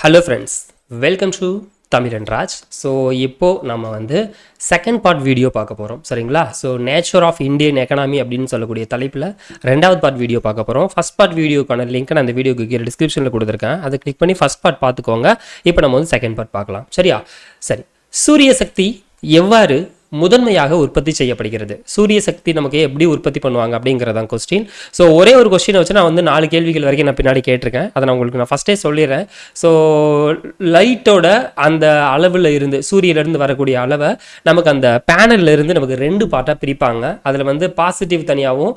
Hello friends, welcome to Tamil and Raj. So இப்போது நம்ம வந்து செகண்ட் பார்ட் வீடியோ பார்க்க போகிறோம், சரிங்களா? So nature of Indian economy அப்படின்னு சொல்லக்கூடிய தலைப்பில் ரெண்டாவது பார்ட் வீடியோ பார்க்க போகிறோம். ஃபஸ்ட் பார்ட் வீடியோக்கான லிங்க் நான் அந்த வீடியோக்கு கீழே டிஸ்கிரிப்ஷனில் கொடுத்துருக்கேன், அதை கிளிக் பண்ணி ஃபஸ்ட் பார்ட் பார்த்துக்கோங்க. இப்போ நம்ம வந்து செகண்ட் பார்ட் பார்க்கலாம், சரியா? சரி, சூரிய சக்தி எவ்வாறு முதன்மையாக உற்பத்தி செய்யப்படுகிறது? சூரிய சக்தி நமக்கு எப்படி உற்பத்தி பண்ணுவாங்க அப்படிங்கிறதான் கொஸ்டின். ஸோ ஒரே ஒரு கொஸ்டினை வச்சு நான் வந்து 4 கேள்விகள் வரைக்கும் நான் பின்னாடி கேட்டிருக்கேன். அதை நான் உங்களுக்கு ஃபஸ்ட்டே சொல்லிடுறேன். ஸோ லைட்டோட அந்த அளவில் இருந்து, சூரியனிலிருந்து வரக்கூடிய அளவை நமக்கு அந்த பேனலில் இருந்து நமக்கு 2 பார்ட்டாக பிரிப்பாங்க. அதில் வந்து பாசிட்டிவ் தனியாகவும்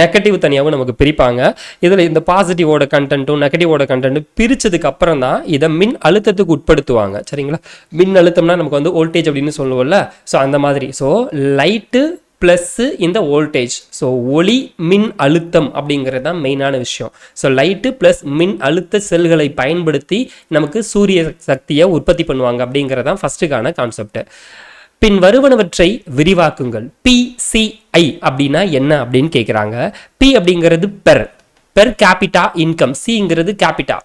நெகட்டிவ் தனியாகவும் நமக்கு பிரிப்பாங்க. இதில் இந்த பாசிட்டிவோட கண்டென்ட்டும் நெகட்டிவோட கண்டென்ட்டும் பிரித்ததுக்கு அப்புறம் தான் இதை மின் அழுத்தத்துக்கு உட்படுத்துவாங்க, சரிங்களா? மின் அழுத்தம்னா நமக்கு வந்து வோல்டேஜ் அப்படின்னு சொல்லுவோம்ல, ஸோ அந்த மாதிரி. ஸோ லைட்டு ப்ளஸ்ஸு இந்த வோல்டேஜ், ஸோ ஒளி மின் அழுத்தம் அப்படிங்கிறது தான் மெயினான விஷயம். ஸோ லைட்டு ப்ளஸ் மின் அழுத்த செல்களை பயன்படுத்தி நமக்கு சூரிய சக்தியை உற்பத்தி பண்ணுவாங்க அப்படிங்கிறது தான் ஃபஸ்ட்டுக்கான கான்செப்ட். பின் வருவனவற்றை விரிவாக்குங்கள். PCI அப்படின்னா என்ன அப்படின்னு கேட்குறாங்க. P அப்படிங்கிறது பெர் கேபிட்டா இன்கம், சிங்கிறது கேபிட்டா,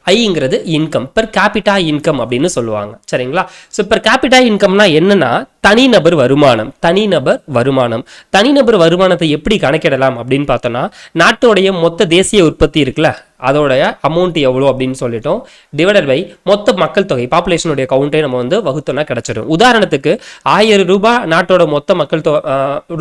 ஐங்கிறது இன்கம், பெர் கேபிட்டா இன்கம் அப்படின்னு சொல்லுவாங்க, சரிங்களா? ஸோ பெர் கேபிட்டா இன்கம்னா என்னன்னா தனிநபர் வருமானம். தனிநபர் வருமானத்தை எப்படி கணக்கிடலாம் அப்படின்னு பார்த்தோன்னா, நாட்டோடைய மொத்த தேசிய உற்பத்தி இருக்குல்ல, அதோடைய அமௌண்ட் எவ்வளோ அப்படின்னு சொல்லிட்டோம், டிவைடட் பை மொத்த மக்கள் தொகை, பாப்புலேஷனுடைய கவுண்டே நம்ம வந்து வகுத்தோன்னா கிடைச்சிடும். உதாரணத்துக்கு 1000 ரூபாய் நாட்டோட மொத்த மக்கள்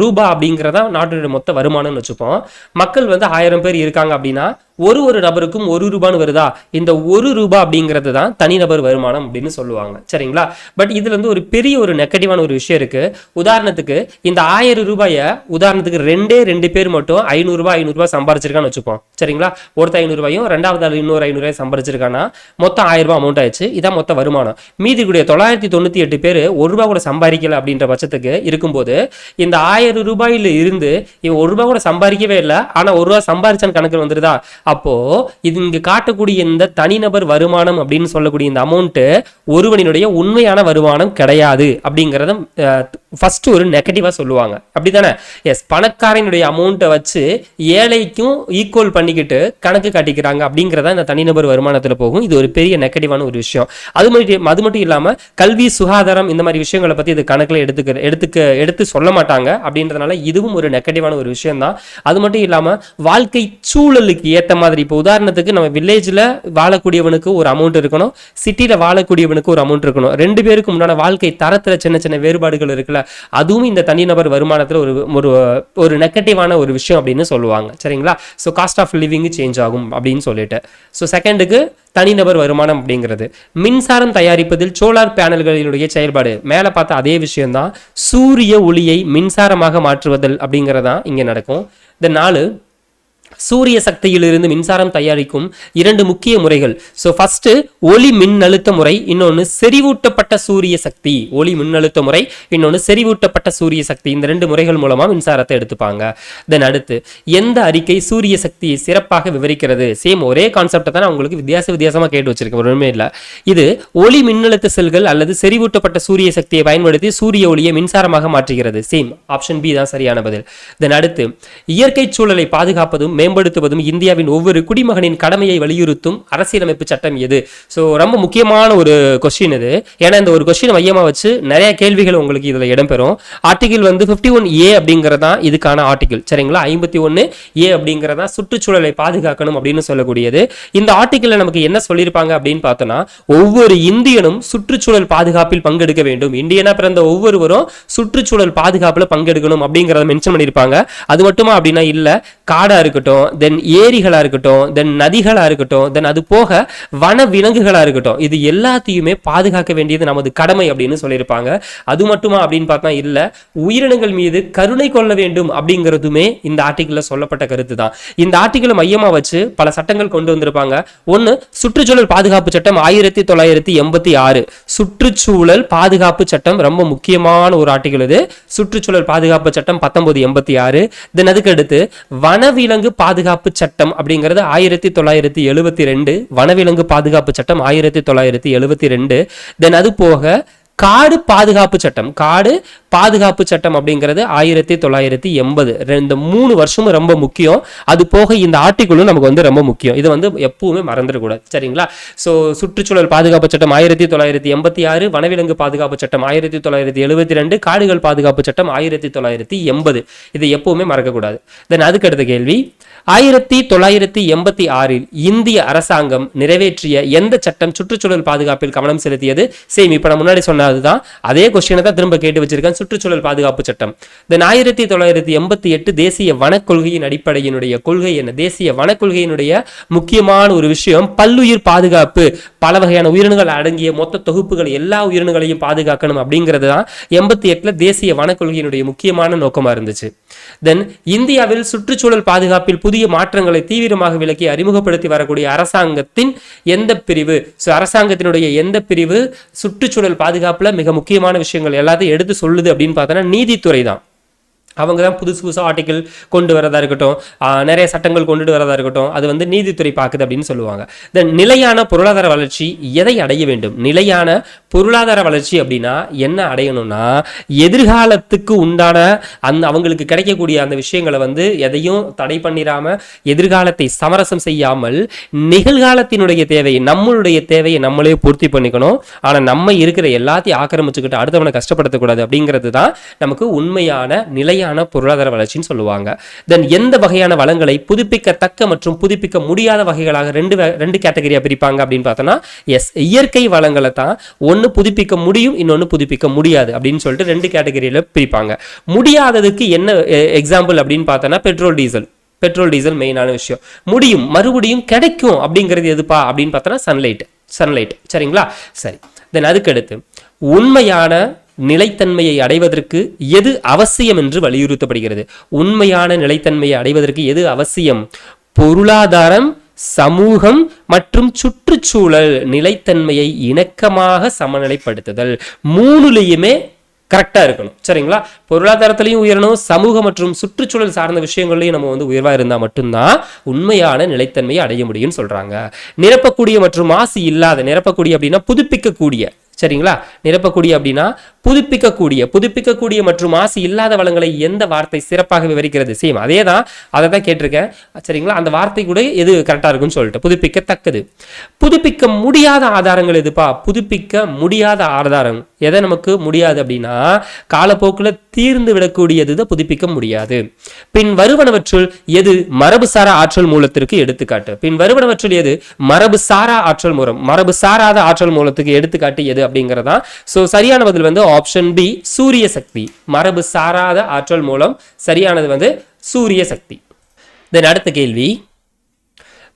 ரூபா அப்படிங்கிறதா நாட்டோட மொத்த வருமானம்னு வச்சுப்போம். மக்கள் வந்து 1000 பேர் இருக்காங்க அப்படின்னா ஒரு நபருக்கும் 1 ரூபான்னு வருதா, இந்த 1 ரூபாய் அப்படிங்கிறது தான் தனிநபர் வருமானம் அப்படின்னு சொல்லுவாங்க, சரிங்களா? பட் இதுல இருந்து ஒரு பெரிய ஒரு நெகட்டிவான ஒரு விஷயம் இருக்கு. உதாரணத்துக்கு இந்த 1000 ரூபாயை உதாரணத்துக்கு 2 பேர் மட்டும் 500 ரூபாய் சம்பாரிச்சிருக்கான்னு வச்சுப்போம், சரிங்களா? ஒருத்தர் 500 ரூபாயும் ரெண்டாவது ஆள் இன்னொரு 500 ரூபாய் சம்பாரிச்சிருக்கான்னா மொத்தம் 1000 ரூபாய் அமௌண்ட் ஆயிடுச்சு. இதான் மொத்த வருமானம். மீதி கூடிய 998 பேர் 1 ரூபாய் கூட சம்பாதிக்கல அப்படின்ற பட்சத்துக்கு இருக்கும்போது இந்த 1000 ரூபாயில இருந்து இவன் 1 ரூபாய் கூட சம்பாதிக்கவே இல்லை, ஆனா 1 ரூபாய் சம்பாதிச்சான்னு கணக்கு வந்துருதா? அப்போ இது இங்க காட்டக்கூடிய இந்த தனிநபர் வருமானம் அப்படின்னு சொல்லக்கூடிய இந்த அமௌண்ட் ஒருவனுடைய உண்மையான வருமானம் கிடையாது அப்படிங்கறத ஃபர்ஸ்ட் ஒரு நெகட்டிவா சொல்லுவாங்க, அப்படித்தானே? எஸ், பணக்காரனுடைய அமௌண்ட்டை வச்சு ஏழைக்கும் ஈக்குவல் பண்ணிக்கிட்டு கணக்கு காட்டிக்கிறாங்க அப்படிங்கிறதா இந்த தனிநபர் வருமானத்தில் போகும். இது ஒரு பெரிய நெகட்டிவான ஒரு விஷயம். அது மட்டும் இல்லாம கல்வி, சுகாதாரம் இந்த மாதிரி விஷயங்களை பத்தி இது கணக்கில் எடுத்து சொல்ல மாட்டாங்க அப்படின்றதுனால இதுவும் ஒரு நெகட்டிவான ஒரு விஷயம் தான். அது மட்டும் இல்லாம வாழ்க்கை சூழலுக்கு ஏற்ற மாதிரி, இப்போ உதாரணத்துக்கு நம்ம வில்லேஜ்ல வாழக்கூடியவனுக்கு ஒரு அமௌண்ட் இருக்கணும், சிட்டில வாழக்கூடியவனுக்கு ஒரு அமௌண்ட் இருக்கணும். 2 பேருக்கு முன்னாடி வாழ்க்கை தரத்துல சின்ன சின்ன வேறுபாடுகள் இருக்குல்ல, அதுவும் இந்த தனிநபர் வருமானத்துல ஒரு நெகட்டிவான ஒரு விஷயம் அப்படின்னு சொல்லுவாங்க, சரிங்களா? So cost of living change ஆகும் அப்படின்னு சொல்லிட்டு. ஸோ செகண்டுக்கு தனிநபர் வருமானம் அப்படிங்கிறது மின்சாரம் தயாரிப்பதில் சோலார் பேனல்களினுடைய செயல்பாடு. மேலே பார்த்த அதே விஷயம்தான், சூரிய ஒளியை மின்சாரமாக மாற்றுவதல் அப்படிங்கிறதான் இங்க நடக்கும். இந்த 4 சூரிய சக்தியிலிருந்து மின்சாரம் தயாரிக்கும் 2 முக்கிய முறைகள். ஸோ ஃபர்ஸ்ட் ஒளி மின்னழுத்த முறை, இன்னொன்று செறிவூட்டப்பட்ட சூரிய சக்தி. ஒளி மின்னழுத்த முறை, இன்னொன்று செறிவூட்டப்பட்ட சூரிய சக்தி. இந்த 2 முறைகள் மூலமா மின்சாரத்தை எடுத்துப்பாங்க. தென் அடுத்து எந்த அறிக்கை சூரிய சக்தியை சிறப்பாக விவரிக்கிறது? சேம் ஒரே கான்செப்டை தான் உங்களுக்கு வித்தியாசமா கேட்டு வச்சிருக்கேன், ஒன்றுமே இல்லை. இது ஒளி மின்னழுத்த செல்கள் அல்லது செறிவூட்டப்பட்ட சூரிய சக்தியை பயன்படுத்தி சூரிய ஒளியை மின்சாரமாக மாற்றுகிறது. சேம், ஆப்ஷன் பி தான் சரியான பதில். தென் அடுத்து இயற்கை சூழலை பாதுகாப்பதும் மேம்படுத்துவதும் இந்தியாவின் ஒவ்வொரு குடிமகனின் கடமையை வலியுறுத்தும் அரசியலமைப்பு சட்டம் எது? ஸோ ரொம்ப முக்கியமான ஒரு கொஸ்டின் இது. ஏன்னா இந்த ஒரு கொஸ்டின் மையமா வச்சு நிறைய கேள்விகள் உங்களுக்கு இதுல இடம்பெறும். ஆர்டிகிள் வந்து 51A அப்படிங்கிறதா இதுக்கான ஆர்டிகிள், சரிங்களா? 51A அப்படிங்கிறதா சுற்றுச்சூழலை பாதுகாக்கணும் அப்படின்னு சொல்லக்கூடியது. இந்த ஆர்டிகிள்ல நமக்கு என்ன சொல்லியிருப்பாங்க அப்படின்னு பார்த்தோம்னா, ஒவ்வொரு இந்தியனும் சுற்றுச்சூழல் பாதுகாப்பில் பங்கெடுக்க வேண்டும். இந்தியனா பிறந்த ஒவ்வொருவரும் சுற்றுச்சூழல் பாதுகாப்புல பங்கெடுக்கணும் அப்படிங்கிறத மென்ஷன் பண்ணியிருப்பாங்க. அது மட்டுமா அப்படின்னா இல்ல, காடா இருக்கட்டும், தென் ஏரிகளா இருக்கட்டும், தென் நதிகளா இருக்கட்டும், தென் அது போக வன விலங்குகளா இருக்கட்டும், இது எல்லாத்தையுமே பாதுகாக்க வேண்டியது நமது கடமை அப்படின்னு சொல்லியிருப்பாங்க. அது மட்டுமா அப்படின்னு பார்த்தா இல்ல, உயிரினங்கள் மீது கருணை கொள்ள வேண்டும் அப்படிங்கிறதுமே இந்த ஆர்டிகிள்ல சொல்லப்பட்ட கருத்து தான். இந்த ஆர்டிகிளை மையமா வச்சு பல சட்டங்கள் கொண்டு வந்திருப்பாங்க. ஒன்னு சுற்றுச்சூழல் பாதுகாப்பு சட்டம் 1986. சுற்றுச்சூழல் பாதுகாப்பு சட்டம் ரொம்ப முக்கியமான ஒரு ஆர்டிகிள் இது. சுற்றுச்சூழல் பாதுகாப்பு சட்டம் 1986. தென் அதுக்கு அடுத்து வனவிலங்கு பாதுகாப்பு சட்டம் அப்படிங்கிறது 1972. வனவிலங்கு பாதுகாப்பு சட்டம் 1972. தென் அது போக காடு பாதுகாப்பு சட்டம். காடு பாதுகாப்பு சட்டம் அப்படிங்கிறது 1980. இந்த 3 வருஷமும் ரொம்ப முக்கியம். அது போக இந்த ஆர்டிகிளும் நமக்கு வந்து ரொம்ப முக்கியம். இது வந்து எப்பவுமே மறந்துடக்கூடாது, சரிங்களா? ஸோ சுற்றுச்சூழல் பாதுகாப்பு சட்டம் 1986, வனவிலங்கு பாதுகாப்பு சட்டம் 1972, காடுகள் பாதுகாப்பு சட்டம் 1980. இதை எப்பவுமே மறக்கக்கூடாது. தென் அதுக்கு அடுத்த கேள்வி, 1986 இந்திய அரசாங்கம் நிறைவேற்றிய எந்த சட்டம் சுற்றுச்சூழல் பாதுகாப்பில் கவனம் செலுத்தியது? சேம் இப்ப நான் முன்னாடி சொன்னதுதான், அதே கொஸ்டினை தான் திரும்ப கேட்டு வச்சிருக்கேன். சுற்றுச்சூழல் பாதுகாப்பு சட்டம். தென் 1988 தேசிய வனக் கொள்கையின் அடிப்படையினுடைய கொள்கை என்ன? தேசிய வனக் கொள்கையினுடைய முக்கியமான ஒரு விஷயம் பல்லுயிர் பாதுகாப்பு. பல வகையான உயிரினங்கள் அடங்கிய மொத்த தொகுப்புகள், எல்லா உயிரினங்களையும் பாதுகாக்கணும் அப்படிங்கிறது தான் 88 தேசிய வனக் கொள்கையினுடைய முக்கியமான நோக்கமா இருந்துச்சு. தென் இந்தியாவில் சுற்றுச்சூழல் பாதுகாப்பில் புதிய மாற்றங்களை தீவிரமாக விலக்கி அறிமுகப்படுத்தி வரக்கூடிய அரசாங்கத்தின் எந்த பிரிவு? அரசாங்கத்தினுடைய எந்த பிரிவு சுற்றுச்சூழல் பாதுகாப்புல மிக முக்கியமான விஷயங்கள் எல்லாத்தையும் எடுத்து சொல்லுது அப்படின்னு பார்த்தோன்னா நீதித்துறை தான். அவங்க தான் புதுசு ஆர்டிகிள் கொண்டு வரதா இருக்கட்டும், நிறைய சட்டங்கள் கொண்டுட்டு வரதா இருக்கட்டும், அது வந்து நீதித்துறை பார்க்குது அப்படின்னு சொல்லுவாங்க. தென் நிலையான பொருளாதார வளர்ச்சி எதை அடைய வேண்டும்? நிலையான பொருளாதார வளர்ச்சி அப்படின்னா என்ன அடையணும்னா, எதிர்காலத்துக்கு உண்டான அவங்களுக்கு கிடைக்கக்கூடிய அந்த விஷயங்களை வந்து எதையும் தடை பண்ணிடாம, எதிர்காலத்தை சமரசம் செய்யாமல், நிகழ்காலத்தினுடைய தேவையை, நம்மளுடைய தேவையை நம்மளே பூர்த்தி பண்ணிக்கணும். ஆனால் நம்ம இருக்கிற எல்லாத்தையும் ஆக்கிரமிச்சுக்கிட்டு அடுத்தவனை கஷ்டப்படுத்தக்கூடாது அப்படிங்கிறது தான் நமக்கு உண்மையான நிலையான பொருளாதார வளர்ச்சின்னு சொல்லுவாங்க. தென் எந்த வகையான வளங்களை புதுப்பிக்கத்தக்க மற்றும் புதுப்பிக்க முடியாத வகைகளாக ரெண்டு கேட்டகரியா பிரிப்பாங்க அப்படின்னு பார்த்தோம்னா, எஸ், இயற்கை வளங்களை தான் ஒன்னு புதுப்பிக்க முடியும், இன்னொன்னு புதுப்பிக்க முடியாது அப்படின்னு சொல்லிட்டு 2 கேட்டகரியில பிரிப்பாங்க. முடியாததுக்கு என்ன எக்ஸாம்பிள் அப்படின்னு பார்த்தோம்னா பெட்ரோல் டீசல் மெயினான விஷயம். முடியும், மறுபடியும் கிடைக்கும் அப்படிங்கிறது எதுப்பா அப்படின்னு பார்த்தோம்னா சன்லைட். சரிங்களா? சரி. தென் அதுக்கு அடுத்து, உண்மையான நிலைத்தன்மையை அடைவதற்கு எது அவசியம் என்று வலியுறுத்தப்படுகிறது? உண்மையான நிலைத்தன்மையை அடைவதற்கு எது அவசியம்? பொருளாதாரம், சமூகம் மற்றும் சுற்றுச்சூழல் நிலைத்தன்மையை இணக்கமாக சமநிலைப்படுத்துதல். 3லையுமே கரெக்டா இருக்கணும், சரிங்களா? பொருளாதாரத்திலையும் உயரணும், சமூக மற்றும் சுற்றுச்சூழல் சார்ந்த விஷயங்கள்லையும் நம்ம வந்து உயர்வா இருந்தா மட்டும்தான் உண்மையான நிலைத்தன்மையை அடைய முடியும்னு சொல்றாங்க. நிரப்பக்கூடிய மற்றும் மாசு இல்லாத, நிரப்பக்கூடிய அப்படின்னா புதுப்பிக்கக்கூடிய, சரிங்களா? நிரப்பக்கூடிய அப்படின்னா புதுப்பிக்கக்கூடிய மற்றும் மாசு இல்லாத வளங்களை எந்த வார்த்தை சிறப்பாக விவரிக்கிறது? சேம் அதே தான், அதை தான் கேட்டிருக்கேன், சரிங்களா? அந்த வார்த்தை கூட எது கரெக்டா இருக்குன்னு சொல்லிட்டு, புதுப்பிக்கத்தக்கது. புதுப்பிக்க முடியாத ஆதாரங்கள் எதுப்பா? புதுப்பிக்க முடியாத ஆதாரம் எதை நமக்கு முடியாது அப்படின்னா, காலப்போக்கில் தீர்ந்து விடக்கூடியது தான் புதுப்பிக்க முடியாது. பின் வருவனவற்றுள் எது மரபுசாரா ஆற்றல் மூலத்திற்கு எடுத்துக்காட்டு? பின் வருவனவற்றுள் எது மரபுசாரா ஆற்றல் மூலம், மரபு சாராத ஆற்றல் மூலத்துக்கு எடுத்துக்காட்டு எது அப்படிங்கிறதா? சோ சரியான பதில் வந்து ஆப்ஷன் பி, சூரிய சக்தி. மரபு சாராத ஆற்றல் மூலம் சரியானது வந்து சூரிய சக்தி. தென் அடுத்த கேள்வி,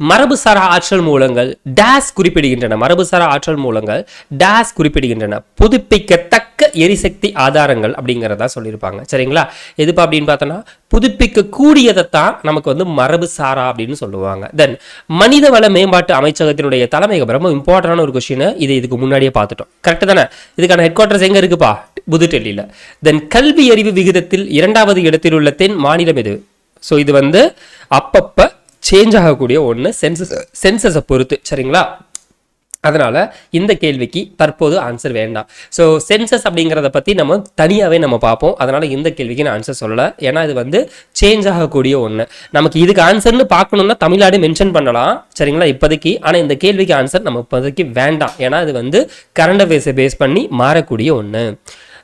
மரபுசாரா ஆற்றல் மூலங்கள் டேஸ் குறிப்பிடுகின்றன. மரபுசாரா ஆற்றல் மூலங்கள் டேஸ் குறிப்பிடுகின்றன. புதுப்பிக்கத்தக்க எரிசக்தி ஆதாரங்கள் அப்படிங்கிறதா சொல்லியிருப்பாங்க, சரிங்களா? எதுப்பா அப்படின்னு பார்த்தோன்னா, புதுப்பிக்க கூடியதைத்தான் நமக்கு வந்து மரபுசாரா அப்படின்னு சொல்லுவாங்க. தென் மனிதவள மேம்பாட்டு அமைச்சகத்தினுடைய தலைமையகம் ரொம்ப இம்பார்ட்டன்டான ஒரு கொஸ்டின். இதுக்கு முன்னாடியே பார்த்துட்டோம், கரெக்ட் தானே? இதுக்கான ஹெட் குவார்டர்ஸ் எங்க இருக்குப்பா? புதுடெல்லியில. தென் கல்வி அறிவு விகிதத்தில் 2வது இடத்தில் உள்ள தென் மாநிலம் எது? ஸோ இது வந்து அப்பப்ப சேஞ்ச் ஆகக்கூடிய ஒன்று, சென்சஸை பொறுத்து, சரிங்களா? அதனால இந்த கேள்விக்கு தற்போது ஆன்சர் வேண்டாம். ஸோ சென்சஸ் அப்படிங்கிறத பற்றி நம்ம தனியாகவே நம்ம பார்ப்போம். அதனால இந்த கேள்விக்கு நான் ஆன்சர் சொல்லலை, ஏன்னா இது வந்து சேஞ்ச் ஆகக்கூடிய ஒன்று. நமக்கு இதுக்கு ஆன்சர்னு பார்க்கணும்னா தமிழ்நாடு மென்ஷன் பண்ணலாம், சரிங்களா, இப்போதைக்கு. ஆனால் இந்த கேள்விக்கு ஆன்சர் நம்ம இப்போதைக்கு வேண்டாம், ஏன்னா இது வந்து கரண்ட் அஃபேர்ஸை பேஸ் பண்ணி மாறக்கூடிய ஒன்று.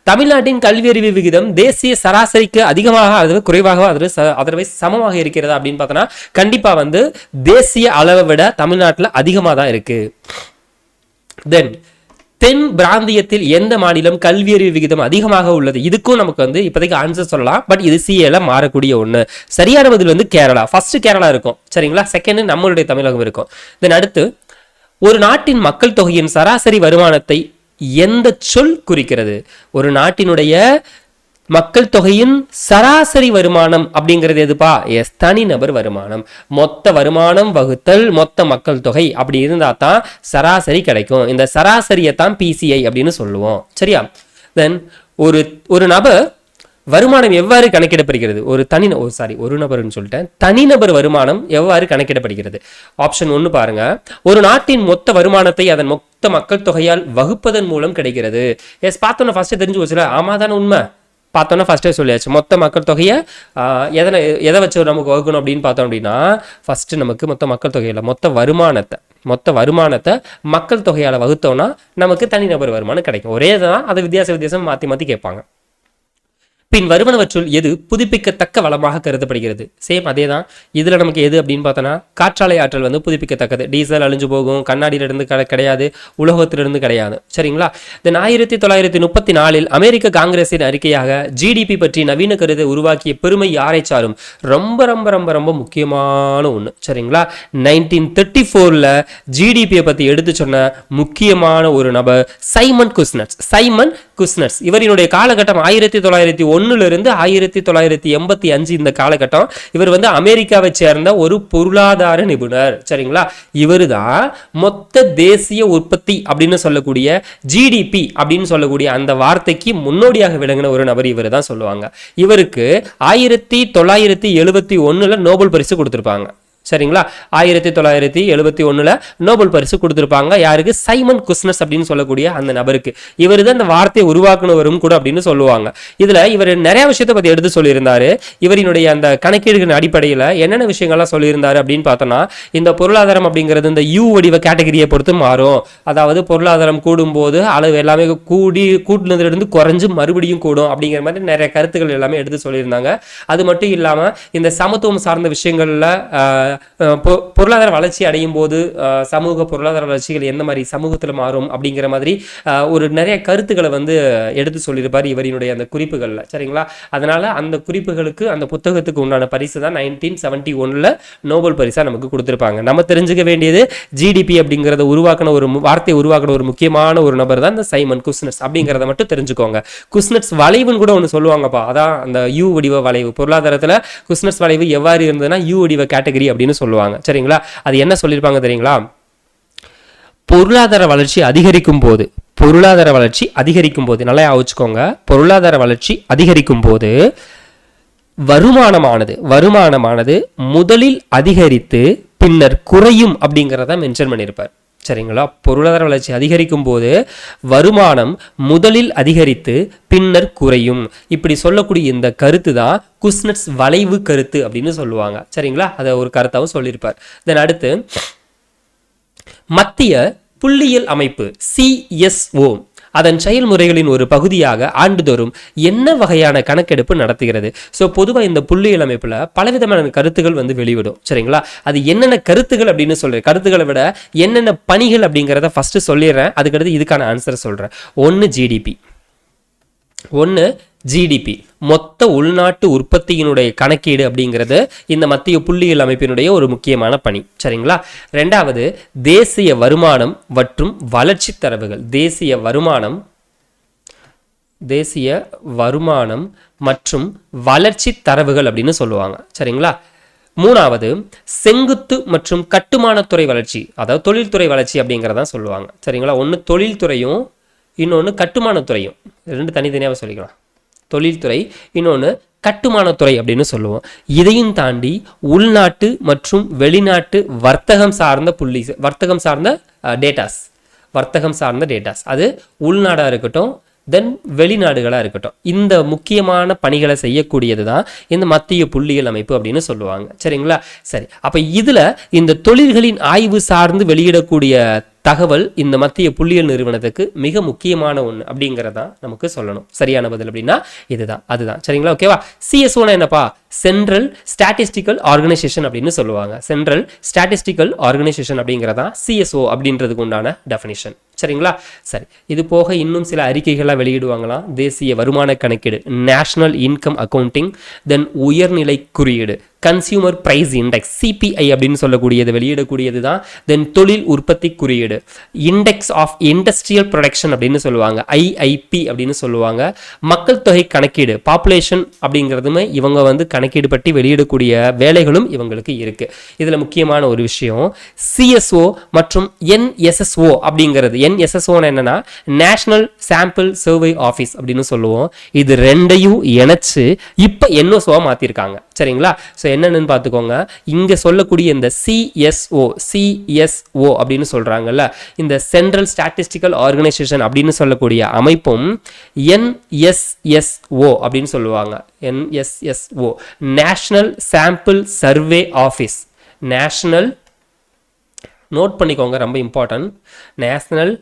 தமிழ்நாட்டின் கல்வி அறிவு விகிதம் தேசிய சராசரிக்கு அதிகமாக அல்லது குறைவாக அதர்வைஸ் சமமாக இருக்கிறதா அப்படின்னு பார்த்தோன்னா, கண்டிப்பா வந்து தேசிய அளவை விட தமிழ்நாட்டில் அதிகமாக தான் இருக்கு. தென் தென் பிராந்தியத்தில் எந்த மாநிலம் கல்வி அறிவு விகிதம் அதிகமாக உள்ளது? இதுக்கும் நமக்கு வந்து இப்போதைக்கு ஆன்சர் சொல்லலாம், பட் இது சிஏல மாறக்கூடிய ஒன்று. சரியான பதில் வந்து கேரளா. ஃபர்ஸ்ட் கேரளா இருக்கும், சரிங்களா? செகண்ட் நம்மளுடைய தமிழகம் இருக்கும். தென் அடுத்து, ஒரு நாட்டின் மக்கள் தொகையின் சராசரி வருமானத்தை எந்த சொல் குறிக்கிறது? ஒரு நாட்டினுடைய மக்கள் தொகையின் சராசரி வருமானம் அப்படிங்கிறது எதுப்பா? எஸ், தனிநபர் வருமானம். மொத்த வருமானம் வகுத்தல் மொத்த மக்கள் தொகை அப்படி இருந்தா தான் சராசரி கிடைக்கும். இந்த சராசரியை தான் பிசிஐ அப்படின்னு சொல்லுவோம், சரியா? தென் ஒரு நபர் வருமானம் எவ்வாறு கணக்கிடப்படுகிறது? ஒரு நபர்னு சொல்லிட்டேன். தனிநபர் வருமானம் எவ்வாறு கணக்கிடப்படுகிறது? ஆப்ஷன் 1 பாருங்க. ஒரு நாட்டின் மொத்த வருமானத்தை அதன் மொத்த மொத்த மக்கள் தொகையால் வகுப்பதன் மூலம் கிடைக்கிறது. எஸ் பார்த்தோன்னா ஃபர்ஸ்ட் தெரிஞ்சு வச்சுல, ஆமா தானே உண்மை. பார்த்தோன்னா ஃபர்ஸ்டே சொல்லியாச்சு, மொத்த மக்கள் தொகையை எதை வச்சு நமக்கு வகுக்கணும் அப்படின்னு பார்த்தோம் அப்படின்னா, ஃபர்ஸ்ட் நமக்கு மொத்த மக்கள் தொகையில் மொத்த வருமானத்தை மக்கள் தொகையால் வகுத்தோம்னா நமக்கு தனிநபர் வருமானம் கிடைக்கும். ஒரே தான், அது வித்தியாசம் மாற்றி கேட்பாங்க. பின் வருவனவற்றுள் எது புதுப்பிக்கத்தக்க வளமாக கருதப்படுகிறது? சேம் அதே தான். இதில் நமக்கு எது அப்படின்னு பார்த்தோன்னா, காற்றாலை ஆற்றல் வந்து புதுப்பிக்கத்தக்கது. டீசல் அழிஞ்சு போகும், கண்ணாடியிலிருந்து கிடையாது, உலோகத்திலிருந்து கிடையாது. சரிங்களா? தென் 1934 அமெரிக்க காங்கிரஸின் அறிக்கையாக ஜிடிபி பற்றி நவீன கருத்தை உருவாக்கிய பெருமை யாரை சாரும்? ரொம்ப ரொம்ப ரொம்ப ரொம்ப முக்கியமான ஒன்று. சரிங்களா? 1934 ஜிடிபியை பற்றி எடுத்து சொன்ன முக்கியமான ஒரு நபர் சைமன் குஸ்னட்ஸ். இவரினுடைய காலகட்டம் 1901 இருந்து 1985 இந்த காலகட்டம். இவர் வந்து அமெரிக்காவை சேர்ந்த ஒரு பொருளாதார நிபுணர். சரிங்களா? இவர் தான் மொத்த தேசிய உற்பத்தி அப்படின்னு சொல்லக்கூடிய ஜிடிபி அப்படின்னு சொல்லக்கூடிய அந்த வார்த்தைக்கு முன்னோடியாக விளங்கின ஒரு நபர் இவர் தான் சொல்லுவாங்க. இவருக்கு 1971 நோபல் பரிசு கொடுத்திருப்பாங்க. சரிங்களா? 1971 நோபல் பரிசு கொடுத்திருப்பாங்க. யாருக்கு? சைமன் குஸ்னட்ஸ் அப்படின்னு சொல்லக்கூடிய அந்த நபருக்கு. இவர் தான் இந்த வார்த்தையை உருவாக்குனவரும் கூட அப்படின்னு சொல்லுவாங்க. இதுல இவர் நிறைய விஷயத்தை பத்தி எடுத்து சொல்லியிருந்தாரு. இவரினுடைய அந்த கணக்கீடுகளின் அடிப்படையில் என்னென்ன விஷயங்கள்லாம் சொல்லியிருந்தாரு அப்படின்னு பார்த்தோம்னா, இந்த பொருளாதாரம் அப்படிங்கிறது இந்த யூ வடிவ கேட்டகரியை பொறுத்து மாறும். அதாவது பொருளாதாரம் கூடும் போது அளவு எல்லாமே கூட்டிலிருந்து குறைஞ்சு மறுபடியும் கூடும் அப்படிங்கிற மாதிரி நிறைய கருத்துக்கள் எல்லாமே எடுத்து சொல்லியிருந்தாங்க. அது மட்டும் இல்லாம இந்த சமத்துவம் சார்ந்த விஷயங்கள்ல பொருளாதார வளர்ச்சி அடையும் போது சமூக பொருளாதார வளர்ச்சிகள் எந்த மாதிரி சமூகத்தில் மாறும் அப்படிங்கிற மாதிரி ஒரு நிறைய கருத்துக்களை வந்து எடுத்து சொல்லியிருப்பார் இவரினுடைய அந்த குறிப்புகளில். சரிங்களா? அதனால அந்த குறிப்புகளுக்கு அந்த புத்தகத்துக்கு உண்டான பரிசு தான் 1971 நோபல் பரிசா நமக்கு கொடுத்திருப்பாங்க. நம்ம தெரிஞ்சுக்க வேண்டியது ஜிடிபி அப்படிங்கிறத உருவாக்கின ஒரு வார்த்தையை உருவாக்கின ஒரு முக்கியமான ஒரு நபர் தான் இந்த சைமன் குஸ்னட்ஸ் அப்படிங்கிறத மட்டும் தெரிஞ்சுக்கோங்க. குஸ்னட்ஸ் வளைவுன்னு கூட ஒன்று சொல்லுவாங்கப்பா. அதான் அந்த யூ வடிவ வளைவு. பொருளாதாரத்தில் குஸ்னட்ஸ் வளைவு எவ்வாறு இருந்ததுன்னா யூ வடிவ கேட்டகரி அப்படின்னு சொல்லுவாங்க. சரிங்களா? அது என்ன சொல்லியிருப்பாங்க தெரியுங்களா? பொருளாதார வளர்ச்சி அதிகரிக்கும் போது நல்லா யோசிச்சுக்கோங்க. பொருளாதார வளர்ச்சி அதிகரிக்கும் போது வருமானமானது முதலில் அதிகரித்து பின்னர் குறையும் அப்படிங்கிறத மென்ஷன் பண்ணியிருப்பார். சரிங்களா? பொருளாதார வளர்ச்சி அதிகரிக்கும் போது வருமானம் முதலில் அதிகரித்து பின்னர் குறையும். இப்படி சொல்லக்கூடிய இந்த கருத்து தான் குஸ்னட்ஸ் வளைவு கருத்து அப்படின்னு சொல்லுவாங்க. சரிங்களா? அதை ஒரு கருத்தாவும் சொல்லியிருப்பார். தென் அடுத்து மத்திய புள்ளியியல் அமைப்பு CSO அதன் செயல்முறைகளின் ஒரு பகுதியாக ஆண்டுதோறும் என்ன வகையான கணக்கெடுப்பு நடத்துகிறது? ஸோ பொதுவாக இந்த புள்ளியியல் அமைப்பில் பலவிதமான கருத்துகள் வந்து வெளிவிடும். சரிங்களா? அது என்னென்ன கருத்துகள் அப்படின்னு சொல்றேன். கருத்துக்களை விட என்னென்ன பணிகள் அப்படிங்கிறத ஃபர்ஸ்ட் சொல்லிடுறேன். அதுக்கடுத்து இதுக்கான ஆன்சரை சொல்றேன். ஒன்று ஜிடிபி மொத்த உள்நாட்டு உற்பத்தியினுடைய கணக்கீடு அப்படிங்கிறது இந்த மத்திய புள்ளியியல் அமைப்பினுடைய ஒரு முக்கியமான பணி. சரிங்களா? ரெண்டாவது தேசிய வருமானம் மற்றும் வளர்ச்சி தரவுகள். தேசிய வருமானம் மற்றும் வளர்ச்சி தரவுகள் அப்படின்னு சொல்லுவாங்க. சரிங்களா? மூணாவது செங்குத்து மற்றும் கட்டுமானத்துறை வளர்ச்சி, அதாவது தொழில்துறை வளர்ச்சி அப்படிங்கிறதான் சொல்லுவாங்க. சரிங்களா? ஒன்று தொழில்துறையும் இன்னொன்று கட்டுமானத்துறையும், ரெண்டு தனித்தனியாக சொல்லிக்கலாம். தொழில்துறை இன்னொன்று கட்டுமானத்துறை அப்படின்னு சொல்லுவோம். இதையும் தாண்டி உள்நாட்டு மற்றும் வெளிநாட்டு வர்த்தகம் சார்ந்த டேட்டாஸ் அது உள்நாடாக இருக்கட்டும் தென் வெளிநாடுகளாக இருக்கட்டும், இந்த முக்கியமான பணிகளை செய்யக்கூடியது தான் இந்த மத்திய புள்ளியியல் அமைப்பு அப்படின்னு சொல்லுவாங்க. சரிங்களா? சரி, அப்போ இதில் இந்த தொழில்களின் ஆய்வு சார்ந்து வெளியிடக்கூடிய தகவல் இந்த மத்திய புள்ளியியல் நிறுவனத்துக்கு மிக முக்கியமான ஒன்று அப்படிங்கிறதான் நமக்கு சொல்லணும். சரியான பதில் அப்படின்னா அதுதான். சரிங்களா? ஓகேவா? CSO என்னப்பா? சென்ட்ரல் ஸ்டாட்டிஸ்டிக்கல் ஆர்கனைசேஷன் அப்படின்னு சொல்லுவாங்க. சென்ட்ரல் ஸ்டாட்டிஸ்டிக்கல் ஆர்கனைசேஷன் அப்படிங்கிறதா CSO அப்படின்றதுக்கு உண்டான டெஃபினிஷன். சரிங்களா? சரி, இது போக இன்னும் சில அறிக்கைகள்லாம் வெளியிடுவாங்களாம். தேசிய வருமான கணக்கீடு, நேஷனல் இன்கம் அக்கௌண்டிங், தென் உயர்நிலை குறியீடு, கன்சியூமர் பிரைஸ் இண்டெக்ஸ் CPI அப்படின்னு சொல்லக்கூடியது வெளியிடக்கூடியது தான். தென் தொழில் உற்பத்தி குறியீடு, இண்டெக்ஸ் ஆஃப் இண்டஸ்ட்ரியல் ப்ரொடக்ஷன் அப்படின்னு சொல்லுவாங்க, IIP அப்படின்னு சொல்லுவாங்க. மக்கள் தொகை கணக்கீடு, பாப்புலேஷன் அப்படிங்கிறதுமே இவங்க வந்து கணக்கீடு பற்றி வெளியிடக்கூடிய வேலைகளும் இவங்களுக்கு இருக்கு. இதுல முக்கியமான ஒரு விஷயம் CSO மற்றும் NSSO அப்படிங்கிறது. NSSO என்னன்னா நேஷனல் சாம்பிள் சர்வே ஆஃபீஸ் அப்படின்னு சொல்லுவோம். இது ரெண்டையும் இணைச்சு இப்ப NSO மாத்திருக்காங்க. சரிங்களா? ஸோ என்னன்னு பார்த்துக்கோங்க. இங்கே சொல்லக்கூடிய இந்த சிஎஸ்ஓ அப்படின்னு சொல்கிறாங்கல்ல, இந்த சென்ட்ரல் ஸ்டாட்டிஸ்டிக்கல் ஆர்கனைசேஷன் அப்படின்னு சொல்லக்கூடிய அமைப்பும் என்எஸ்எஸ்ஓ அப்படின்னு சொல்லுவாங்க. NSSO national sample survey office. National, note பண்ணிக்கோங்க, ரொம்ப important, national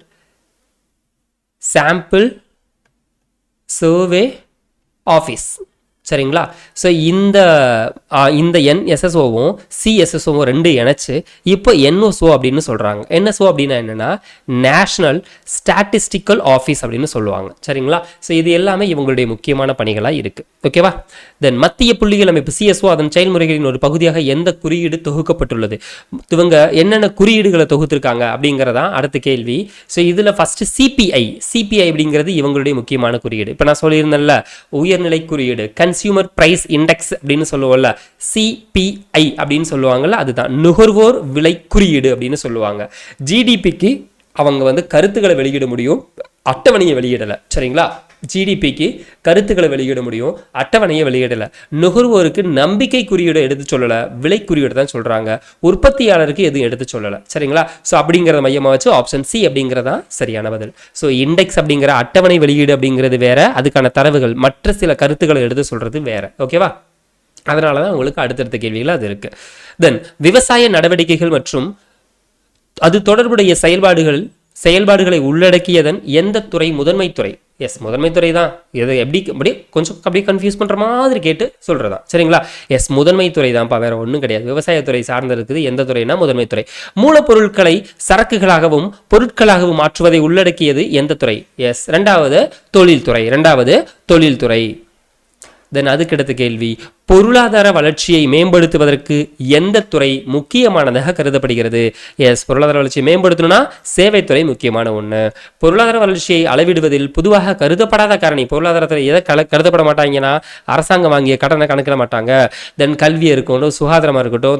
sample survey office. சரிங்களா? ஸோ இந்த என்எஸ்எஸ்ஓவும் சிஎஸ்எஸ்ஓவும் ரெண்டு இணைச்சு இப்போ என்எஸ்ஓ அப்படின்னு சொல்கிறாங்க. என்எஸ்ஓ அப்படின்னா என்னென்னா நேஷனல் ஸ்டாட்டிஸ்டிக்கல் ஆஃபீஸ் அப்படின்னு சொல்லுவாங்க. சரிங்களா? ஸோ இது எல்லாமே இவங்களுடைய முக்கியமான பணிகளாக இருக்குது. ஓகேவா? தென் மத்திய புள்ளியியல் அமைப்பு சிஎஸ்ஓ அதன் செயல்முறைகளின் ஒரு பகுதியாக எந்த குறியீடு தொகுக்கப்பட்டுள்ளது? இவங்க என்னென்ன குறியீடுகளை தொகுத்திருக்காங்க அப்படிங்கிறதான் அடுத்த கேள்வி. ஸோ இதில் ஃபஸ்ட்டு சிபிஐ அப்படிங்கிறது இவங்களுடைய முக்கியமான குறியீடு. இப்போ நான் சொல்லியிருந்தேன்ல, உயர்நிலை குறியீடு, கன்சியூமர் பிரைஸ் இண்டெக்ஸ் அப்படின்னு சொல்லுவோம்ல, சிபிஐ அப்படின்னு சொல்லுவாங்கல்ல, அதுதான் நுகர்வோர் விலை குறியீடு அப்படின்னு சொல்லுவாங்க. ஜிடிபிக்கு அவங்க கருத்துக்களை வெளியிட முடியும், அட்டவணையை வெளியிடலை. சரிங்களா? ஜிடிபிக்கு கருத்துக்களை வெளியிட முடியும், அட்டவணையை வெளியிடலை. நுகர்வோருக்கு நம்பிக்கை குறியீடு எடுத்து சொல்லலை, விலை குறியீடு தான் சொல்கிறாங்க. உற்பத்தியாளருக்கு எதுவும் எடுத்து சொல்லலை. சரிங்களா? ஸோ அப்படிங்கிறத மையமாக வச்சு ஆப்ஷன் சி அப்படிங்கிறதா சரியான பதில். ஸோ இண்டெக்ஸ் அப்படிங்கிற அட்டவணை வெளியீடு அப்படிங்கிறது வேற, அதுக்கான தரவுகள் மற்ற சில கருத்துக்களை எடுத்து சொல்கிறது வேற. ஓகேவா? அதனால தான் உங்களுக்கு அடுத்தடுத்த கேள்விகள் அது இருக்குது. தென் விவசாய நடவடிக்கைகள் மற்றும் அது தொடர்புடைய செயல்பாடுகளை உள்ளடக்கியதன் எந்த துறை முதன்மை துறை? எஸ், முதன்மை துறை தான். இதை கொஞ்சம் அப்படியே கன்ஃபியூஸ் பண்ணுற மாதிரி கேட்டு சொல்கிறதா? சரிங்களா? எஸ், முதன்மை துறை தான்ப்பா, வேற ஒன்றும் கிடையாது. விவசாயத்துறை சார்ந்து இருக்குது. எந்த துறைனா முதன்மை துறை. மூலப்பொருட்களை சரக்குகளாகவும் பொருட்களாகவும் மாற்றுவதை உள்ளடக்கியது எந்த துறை? எஸ், ரெண்டாவது தொழில்துறை. தென் அதுக்கடுத்த கேள்வி, பொருளாதார வளர்ச்சியை மேம்படுத்துவதற்கு எந்த துறை முக்கியமானதாக கருதப்படுகிறது? எஸ், பொருளாதார வளர்ச்சியை மேம்படுத்தணும்னா சேவைத்துறை முக்கியமான ஒன்று. பொருளாதார வளர்ச்சியை அளவிடுவதில் பொதுவாக கருதப்படாத காரணி, பொருளாதாரத்தில் எதை கருதப்பட மாட்டாங்கன்னா அரசாங்கம் வாங்கிய கடனை கணக்கிட மாட்டாங்க. தென் கல்வி இருக்கட்டும், சுகாதாரமாக இருக்கட்டும்,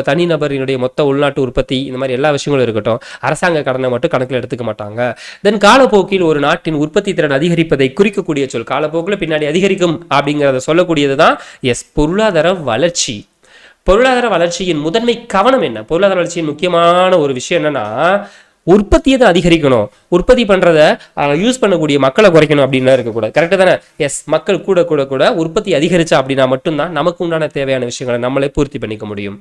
தனிநபரினுடைய மொத்த உள்நாட்டு உற்பத்தி, இந்த மாதிரி எல்லா விஷயங்களும் இருக்கட்டும், அரசாங்க கடனை மட்டும் கணக்கில் எடுத்துக்க மாட்டாங்க. தென் காலப்போக்கில் ஒரு நாட்டின் உற்பத்தி திறன் அதிகரிப்பதை குறிக்கக்கூடிய சொல், காலப்போக்கில் பின்னாடி அதிகரிக்கும் அப்படிங்கிறத சொல்லக்கூடியது தான் பொருளாதார வளர்ச்சி. பொருளாதார வளர்ச்சியின் முதன்மை கவனம் என்ன? பொருளாதார வளர்ச்சியின் முக்கியமான ஒரு விஷயம் என்னன்னா, உற்பத்தியை தான் அதிகரிக்கணும், உற்பத்தி பண்றத யூஸ் பண்ணக்கூடிய மக்களை குறைக்கணும் அப்படின்னு இருக்கக்கூடாது. கரெக்டு தானே? எஸ், மக்கள் கூட கூட கூட உற்பத்தி அதிகரிச்சா அப்படின்னா மட்டும்தான் நமக்கு உண்டான தேவையான விஷயங்களை நம்மளே பூர்த்தி பண்ணிக்க முடியும்.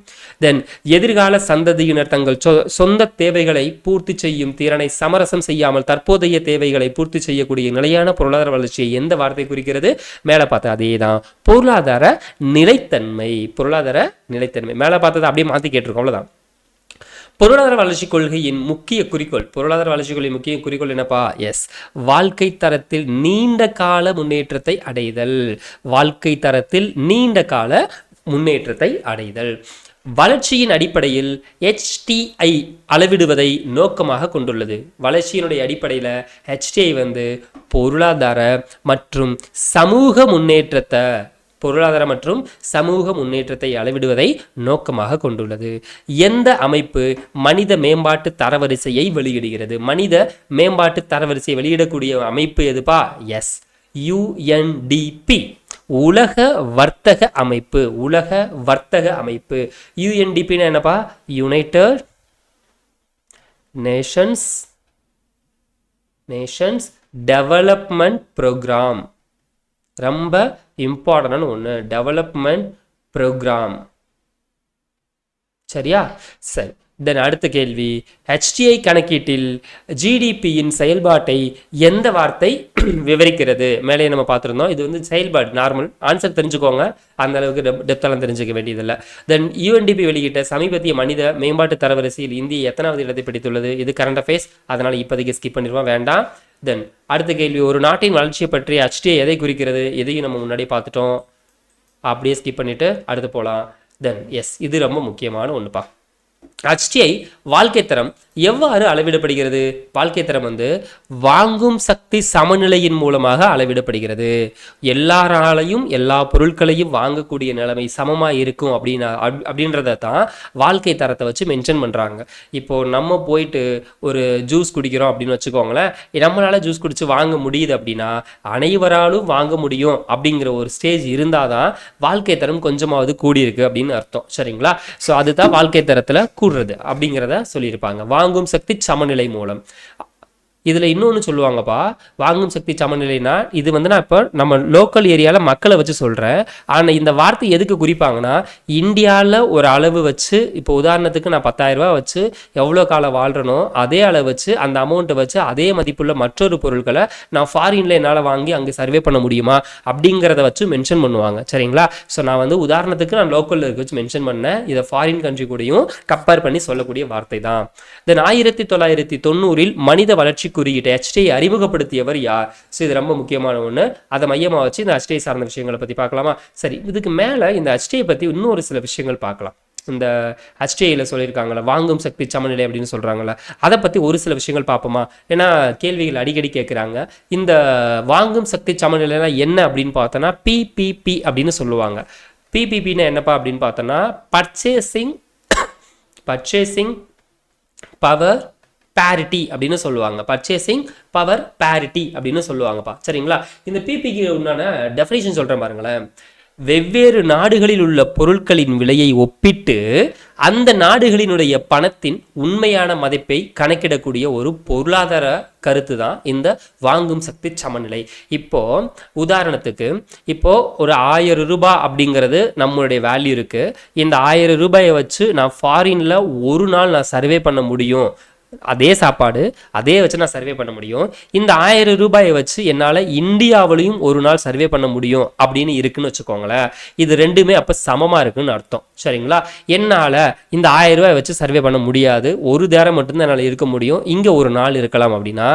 தென் எதிர்கால சந்ததியினர் தங்கள் சொந்த தேவைகளை பூர்த்தி செய்யும் திறனை சமரசம் செய்யாமல் தற்போதைய தேவைகளை பூர்த்தி செய்யக்கூடிய நிலையான பொருளாதார வளர்ச்சியை எந்த வார்த்தை குறிக்கிறது? மேலே பார்த்த அதே தான், பொருளாதார நிலைத்தன்மை. மேலே பார்த்ததை அப்படியே மாற்றி கேட்டிருக்கோம், அவ்வளோதான். பொருளாதார வளர்ச்சி கொள்கையின் முக்கிய குறிக்கோள் என்னப்பா? எஸ், வாழ்க்கை தரத்தில் நீண்ட கால முன்னேற்றத்தை அடைதல். வளர்ச்சியின் அடிப்படையில் HTI அளவிடுவதை நோக்கமாக கொண்டுள்ளது. வளர்ச்சியினுடைய அடிப்படையில் HTI பொருளாதார மற்றும் சமூக முன்னேற்றத்தை அளவிடுவதை நோக்கமாக கொண்டுள்ளது. எந்த அமைப்பு மனித மேம்பாட்டு தரவரிசையை வெளியிடுகிறது? மனித மேம்பாட்டு தரவரிசையை வெளியிடக்கூடிய அமைப்பு எதுப்பா? எஸ், UNDP, உலக வர்த்தக அமைப்பு. UNDP என்னப்பா? United nations development programme. ரொம்ப இம்பார்ட்டன்டான ஒன்று, டெவலப்மெண்ட் ப்ரோக்ராம். சரியா? சரி. தென் அடுத்த கேள்வி, HTI கணக்கீட்டில் GDPயின் செயல்பாட்டை எந்த வார்த்தை விவரிக்கிறது? மேலே நம்ம பார்த்துருந்தோம். இது செயல்பாடு, நார்மல் ஆன்சர் தெரிஞ்சுக்கோங்க, அந்த அளவுக்கு டெப்தெல்லாம் தெரிஞ்சுக்க வேண்டியதில்லை. தென் UNDP வெளியிட்ட சமீபத்திய மனித மேம்பாட்டு தரவரிசையில் இந்தியா எத்தனாவது இடத்தை பிடித்துள்ளது? இது கரண்ட் அஃபேர்ஸ், அதனால் இப்போதைக்கு ஸ்கிப் பண்ணிடுவோம், வேண்டாம். தென் அடுத்த கேள்வி, ஒரு நாட்டின் வளர்ச்சியை பற்றி HTI எதை குறிக்கிறது? எதையும் நம்ம முன்னாடி பார்த்துட்டோம், அப்படியே ஸ்கிப் பண்ணிட்டு அடுத்து போகலாம். தென் எஸ், இது ரொம்ப முக்கியமான ஒன்றுப்பா. HTI வாழ்க்கை தரம் எவ்வாறு அளவிடப்படுகிறது? வாழ்க்கை தரம் வந்து வாங்கும் சக்தி சமநிலையின் மூலமாக அளவிடப்படுகிறது. எல்லாராலையும் எல்லா பொருட்களையும் வாங்கக்கூடிய நிலைமை சமமா இருக்கும் அப்படின்றத தான் வாழ்க்கை தரத்தை வச்சு மென்ஷன் பண்றாங்க. இப்போ நம்ம போயிட்டு ஒரு ஜூஸ் குடிக்கிறோம் அப்படின்னு வச்சுக்கோங்களேன், நம்மளால ஜூஸ் குடிச்சு வாங்க முடியுது அப்படின்னா அனைவராலும் வாங்க முடியும் அப்படிங்கிற ஒரு ஸ்டேஜ் இருந்தாதான் வாழ்க்கை தரம் கொஞ்சமாவது கூடியிருக்கு அப்படின்னு அர்த்தம். சரிங்களா? ஸோ அதுதான் வாழ்க்கை தரத்துல கூடுறது அப்படிங்கிறத சொல்லியிருப்பாங்க. வாங்கும் சக்தி சமநிலை மூலம். இதில் இன்னொன்று சொல்லுவாங்கப்பா, வாங்கும் சக்தி சமநிலைனா இது வந்து நான் இப்போ நம்ம லோக்கல் ஏரியாவில் மக்களை வச்சு சொல்கிறேன். ஆனால் இந்த வார்த்தை எதுக்கு குறிப்பாங்கன்னா, இந்தியாவில் ஒரு அளவு வச்சு, இப்போ உதாரணத்துக்கு நான் 10,000 ரூபா வச்சு எவ்வளோ காலம் வாழ்கிறனோ அதே அளவு வச்சு அந்த அமௌண்ட்டை வச்சு அதே மதிப்புள்ள மற்றொரு பொருட்களை நான் ஃபாரினில் என்னால் வாங்கி அங்கே சர்வே பண்ண முடியுமா அப்படிங்கிறத வச்சு மென்ஷன் பண்ணுவாங்க. சரிங்களா? ஸோ நான் வந்து உதாரணத்துக்கு நான் லோக்கலில் இருக்க வச்சு மென்ஷன் பண்ணேன். இதை ஃபாரின் கண்ட்ரி கூடயும் கம்பேர் பண்ணி சொல்லக்கூடிய வார்த்தை தான். தென் 1990 மனித வளர்ச்சி குறியீட்டை HTI அறிமுகப்படுத்தியவர் யார்? ஸோ இது ரொம்ப முக்கியமான ஒன்று. அதை மையமாக வச்சு இந்த HTI சார்ந்த விஷயங்களை பற்றி பார்க்கலாமா? சரி, இதுக்கு மேலே இந்த HTI பற்றி இன்னொரு சில விஷயங்கள் பார்க்கலாம். இந்த HTIல சொல்லியிருக்காங்களா வாங்கும் சக்தி சமநிலை அப்படின்னு சொல்கிறாங்களா, அதை பற்றி ஒரு சில விஷயங்கள் பார்ப்போமா? ஏன்னா கேள்விகள் அடிக்கடி கேட்குறாங்க. இந்த வாங்கும் சக்தி சமநிலைனா என்ன அப்படின்னு பார்த்தோன்னா PPP அப்படின்னு சொல்லுவாங்க. PPPன்னா என்னப்பா அப்படின்னு பார்த்தோன்னா பர்ச்சேசிங் பவர் பேரிட்டி அப்படின்னு சொல்லுவாங்க. பர்ச்சேசிங் பவர் பேரிட்டி அப்படின்னு சொல்லுவாங்கப்பா. சரிங்களா? இந்த பிபிக்கு உண்டான டெஃபினிஷன் சொல்கிறேன் பாருங்களேன். வெவ்வேறு நாடுகளில் உள்ள பொருட்களின் விலையை ஒப்பிட்டு அந்த நாடுகளினுடைய பணத்தின் உண்மையான மதிப்பை கணக்கிடக்கூடிய ஒரு பொருளாதார கருத்து தான் இந்த வாங்கும் சக்தி சமநிலை. இப்போ உதாரணத்துக்கு இப்போ ஒரு 1000 ரூபாய் அப்படிங்கிறது நம்மளுடைய வேல்யூ இருக்கு. இந்த 1000 ரூபாயை வச்சு நான் ஃபாரின்ல ஒரு நாள் நான் சர்வே பண்ண முடியும். அதே சாப்பாடு அதே வச்சு நான் சர்வே பண்ண முடியும். இந்த 1000 ரூபாயை வச்சு என்னால் இந்தியாவிலையும் ஒரு நாள் சர்வே பண்ண முடியும் அப்படின்னு இருக்குன்னு வச்சுக்கோங்களேன். இது ரெண்டுமே அப்போ சமமாக இருக்குன்னு அர்த்தம். சரிங்களா? என்னால் இந்த 1000 ரூபாய் வச்சு சர்வே பண்ண முடியாது, ஒரு நேரம் மட்டும்தான் என்னால் இருக்க முடியும், இங்கே ஒரு நாள் இருக்கலாம் அப்படின்னா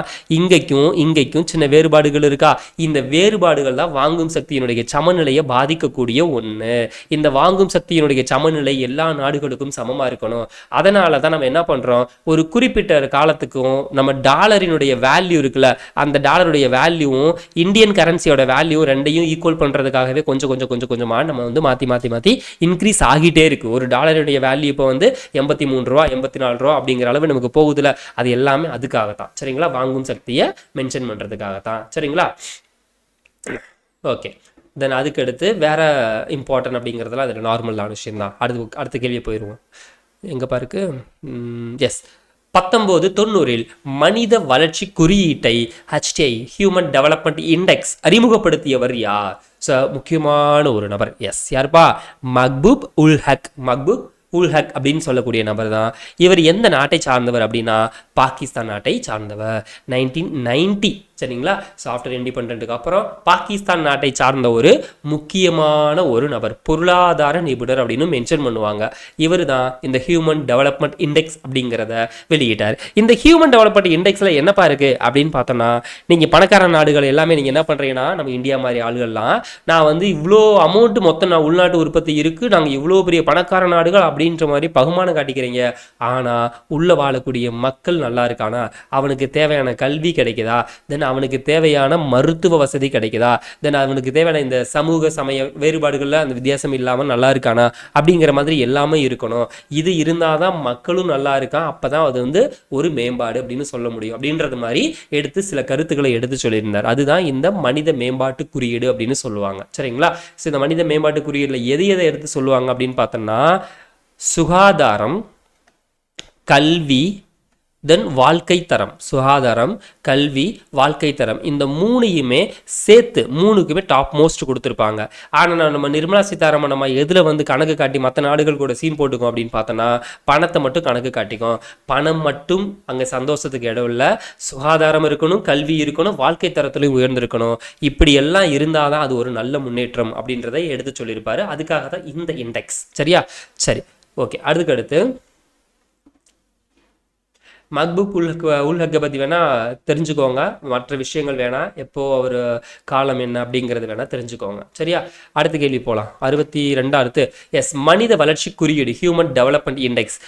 இங்கேக்கும் சின்ன வேறுபாடுகள் இருக்கா? இந்த வேறுபாடுகள் தான் வாங்கும் சக்தியினுடைய சமநிலையை பாதிக்கக்கூடிய ஒன்று. இந்த வாங்கும் சக்தியினுடைய சமநிலை எல்லா நாடுகளுக்கும் சமமாக இருக்கணும். அதனால தான் நம்ம என்ன பண்ணுறோம், ஒரு குறிப்பிட்ட காலத்துக்கும் நம்ம டாலரினுடைய வேல்யூ இருக்குல்ல, அந்த டாலருடைய வேல்யூவும் இந்தியன் கரன்சியோட வேல்யூ ரெண்டையும் ஈக்குவல் பண்றதுக்காகவே கொஞ்சமா நம்ம வந்து மாத்தி இன்க்ரீஸ் ஆகிட்டே இருக்கு. ஒரு டாலருடைய வேல்யூ இப்போ வந்து 83 ரூபா 84 ரூபா அப்படிங்கிற அளவு நமக்கு போகுதுல, அது எல்லாமே அதுக்காகத்தான். சரிங்களா? வாங்கும் சக்தியை மென்ஷன் பண்றதுக்காகத்தான். சரிங்களா? ஓகே, தென் அதுக்கு அடுத்து வேற இம்பார்ட்டன்ட் அப்படிங்கிறதுலாம் அது நார்மலான விஷயம் தான். அடுத்த கேள்வியை போயிடுவோம். எங்க பாருக்கு? எஸ், 1990 மனித வளர்ச்சி குறியீட்டை HTI ஹியூமன் டெவலப்மெண்ட் இண்டெக்ஸ் அறிமுகப்படுத்தியவர் யார்? முக்கியமான ஒரு நபர். எஸ், யாருப்பா? மக்பூப் உல் ஹக் அப்படின்னு சொல்லக்கூடிய நபர் தான். இவர் எந்த நாட்டை சார்ந்தவர் அப்படின்னா பாகிஸ்தான் நாட்டை சார்ந்தவர். 1990. சரிங்களா? ஆஃப்டர் இண்டிபெண்டன்ட்டுக்கு அப்புறம் பாகிஸ்தான் நாட்டை சார்ந்த ஒரு முக்கியமான ஒரு நபர், பொருளாதார நிபுணர் அப்படின்னு மென்ஷன் பண்ணுவாங்க. இவர் தான் இந்த ஹியூமன் டெவலப்மெண்ட் இண்டெக்ஸ் அப்படிங்கிறத வெளியிட்டார். இந்த ஹியூமன் டெவலப்மெண்ட் இண்டெக்ஸில் என்னப்பா இருக்குது அப்படின்னு பார்த்தோன்னா, நீங்கள் பணக்கார நாடுகள் எல்லாமே நீங்கள் என்ன பண்ணுறீங்கன்னா, நம்ம இந்தியா மாதிரி ஆளுகள்லாம் நான் வந்து இவ்வளோ அமௌண்ட்டு மொத்தம் நான் உள்நாட்டு உற்பத்தி இருக்குது, நாங்கள் இவ்வளோ பெரிய பணக்கார நாடுகள் அப்படின்ற மாதிரி பகுமானம் காட்டிக்கிறீங்க. ஆனால் உள்ள வாழக்கூடிய மக்கள் நல்லா இருக்கானா, அவனுக்கு தேவையான கல்வி கிடைக்குதா, தென் அவனுக்கு தேவையான மருத்துவ வசதி கிடைக்குதா, தென் அவனுக்கு தேவையான இந்த சமூக சமய வேறுபாடுகளில் அந்த வித்தியாசம் இல்லாமல் நல்லா இருக்கானா அப்படிங்கிற மாதிரி எல்லாமே இருக்கணும். இது இருந்தால் தான் மக்களும் நல்லா இருக்கான், அப்போ தான் அது வந்து ஒரு மேம்பாடு அப்படின்னு சொல்ல முடியும் அப்படின்றது மாதிரி எடுத்து சில கருத்துக்களை எடுத்து சொல்லியிருந்தார். அதுதான் இந்த மனித மேம்பாட்டு குறியீடு அப்படின்னு சொல்லுவாங்க. சரிங்களா? ஸோ இந்த மனித மேம்பாட்டு குறியீடில் எதை எடுத்து சொல்லுவாங்க அப்படின்னு பார்த்தோம்னா, சுகாதாரம், கல்வி, தென் வாழ்க்கை தரம். சுகாதாரம், கல்வி, வாழ்க்கை தரம், இந்த மூணையுமே சேர்த்து மூணுக்குமே டாப் மோஸ்ட் கொடுத்துருப்பாங்க. ஆனால் நம்ம நிர்மலா சீதாராமன் நம்ம எதில் வந்து கணக்கு காட்டி மற்ற நாடுகள் கூட சீன் போட்டுக்கோம் அப்படின்னு பார்த்தோன்னா, பணத்தை மட்டும் கணக்கு காட்டிக்கும். பணம் மட்டும் அங்கே சந்தோஷத்துக்கு இடம் இல்லை, சுகாதாரம் இருக்கணும், கல்வி இருக்கணும், வாழ்க்கை தரத்துலையும் உயர்ந்திருக்கணும். இப்படி எல்லாம் இருந்தால் தான் அது ஒரு நல்ல முன்னேற்றம் அப்படின்றத எடுத்து சொல்லியிருப்பாரு. அதுக்காக தான் இந்த இண்டெக்ஸ். சரியா? சரி, ஓகே. அடுத்து மக்பூப் உல் ஹக்கை பற்றி வேணால் தெரிஞ்சுக்கோங்க, மற்ற விஷயங்கள் வேணால் எப்போ அவர் காலம் என்ன அப்படிங்கிறது வேணால் தெரிஞ்சுக்கோங்க. சரியா, அடுத்த கேள்வி போகலாம். 62 எஸ், மனித வளர்ச்சி குறியீடு ஹியூமன் டெவலப்மெண்ட் இண்டெக்ஸ்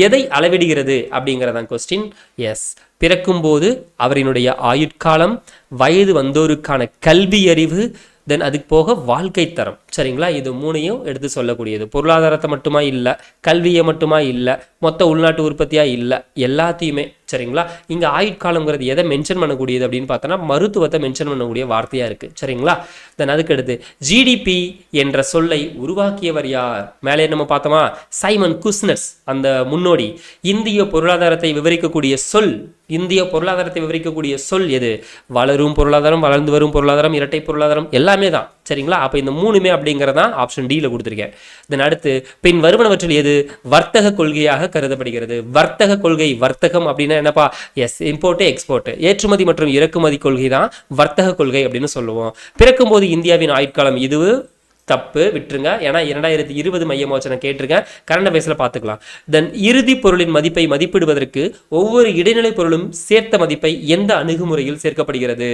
எதை அளவிடுகிறது அப்படிங்கிறதான் கொஸ்டின். எஸ், பிறக்கும்போது அவரினுடைய ஆயுட்காலம், வயது வந்தோருக்கான கல்வி அறிவு, தென் அதுக்கு போக வாழ்க்கை தரம். சரிங்களா, இது மூணையும் எடுத்து சொல்லக்கூடியது. பொருளாதாரத்தை மட்டுமா இல்லை, கல்வியை மட்டுமா இல்லை, மொத்த உள்நாட்டு உற்பத்தியாக இல்லை, எல்லாத்தையுமே. சரிங்களா, இங்கே ஆயுட்காலங்கிறது எதை மென்ஷன் பண்ணக்கூடியது அப்படின்னு பார்த்தோன்னா மருத்துவத்தை மென்ஷன் பண்ணக்கூடிய வார்த்தையாக இருக்குது. சரிங்களா, தென் அதுக்கு அடுத்து ஜிடிபி என்ற சொல்லை உருவாக்கியவர் யார்? மேலே நம்ம பார்த்தோமா, சைமன் குஸ்னர்ஸ், அந்த முன்னோடி. இந்திய பொருளாதாரத்தை விவரிக்கக்கூடிய சொல், இந்திய பொருளாதாரத்தை விவரிக்கக்கூடிய சொல் எது? வளரும் பொருளாதாரம், வளர்ந்து வரும் பொருளாதாரம், இரட்டை பொருளாதாரம், எல்லாமே தான். சரிங்களா, அப்போ இந்த மூணுமே அப்படிங்கிறதான் ஆப்ஷன் டியில் கொடுத்துருக்கேன். தென் அடுத்து பின் வருவனவற்றில் எது வர்த்தக கொள்கையாக கருதப்படுகிறது? வர்த்தக கொள்கை, வர்த்தகம் அப்படின்னா என்னப்பா? எஸ், இம்போர்ட் எக்ஸ்போர்ட், ஏற்றுமதி மற்றும் இறக்குமதி கொள்கை தான் வர்த்தக கொள்கை அப்படின்னு சொல்லுவோம். பிறக்கும்போது இந்தியாவின் ஆயுட்காலம் இது தப்பு, விட்டுருங்க. ஏன்னா 2020 மையமாச்சு நான் கேட்டிருக்கேன், கரண்ட் அஃபேர்ஸில் பார்த்துக்கலாம். தென் இறுதி பொருளின் மதிப்பை மதிப்பிடுவதற்கு ஒவ்வொரு இடைநிலை பொருளும் சேர்த்த மதிப்பை எந்த அணுகுமுறையில் சேர்க்கப்படுகிறது?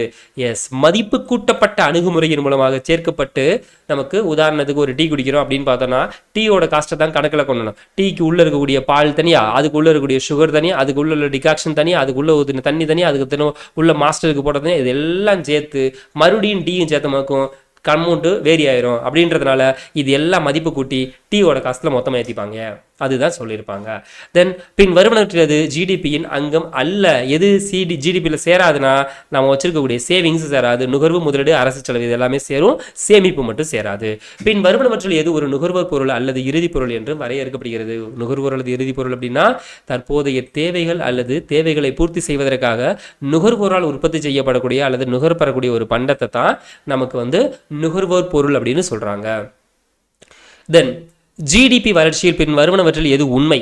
எஸ், மதிப்பு கூட்டப்பட்ட அணுகுமுறையின் மூலமாக சேர்க்கப்பட்டு நமக்கு உதாரணத்துக்கு ஒரு டீ குடிக்கிறோம் அப்படின்னு பார்த்தோம்னா டீயோட காஸ்ட்டை தான் கணக்கில் கொள்ளணும். டீக்கு உள்ளே இருக்கக்கூடிய பால் தனியாக, அதுக்குள்ளே இருக்கக்கூடிய சுகர் தனியாக, அதுக்குள்ள உள்ள டிகாக்ஷன் தனியாக, அதுக்குள்ளே ஊற்றின தண்ணி தனியாக, அதுக்கு உள்ள மாஸ்டருக்கு போட்டது, இதெல்லாம் சேர்த்து மறுபடியும் டீயும் சேர்த்தமாக்கும் அமௌண்ட்டு வேரி ஆயிரும். அப்படின்றதுனால இது எல்லாம் மதிப்பு கூட்டி டீயோட காஸ்ட்டில் மொத்தமாக ஏற்றிப்பாங்க, அதுதான் சொல்லியிருப்பாங்க. தென் பின் வருமானது ஜிடிபியின் அங்கம் அல்ல. எது ஜிடிபியில் சேராதுன்னா நம்ம வச்சிருக்கக்கூடிய சேவிங்ஸ் சேராது, நுகர்வு, முதலீடு, அரசு செலவு இது எல்லாமே சேரும், சேமிப்பு மட்டும் சேராது. பின் வருமானவற்றில் எது ஒரு நுகர்வோர் பொருள் அல்லது இறுதி பொருள் என்று வரையறுக்கப்படுகிறது? நுகர்வோர் அல்லது இறுதி பொருள் அப்படின்னா தற்போதைய தேவைகள் அல்லது தேவைகளை பூர்த்தி செய்வதற்காக நுகர்வோரால் உற்பத்தி செய்யப்படக்கூடிய அல்லது நுகரப்படக்கூடிய ஒரு பண்டத்தை தான் நமக்கு நுகர்வோர் பொருள் அப்படின்னு சொல்றாங்க. தென் ஜிடிபி வளர்ச்சியில் பின் வருவனவற்றில் எது உண்மை?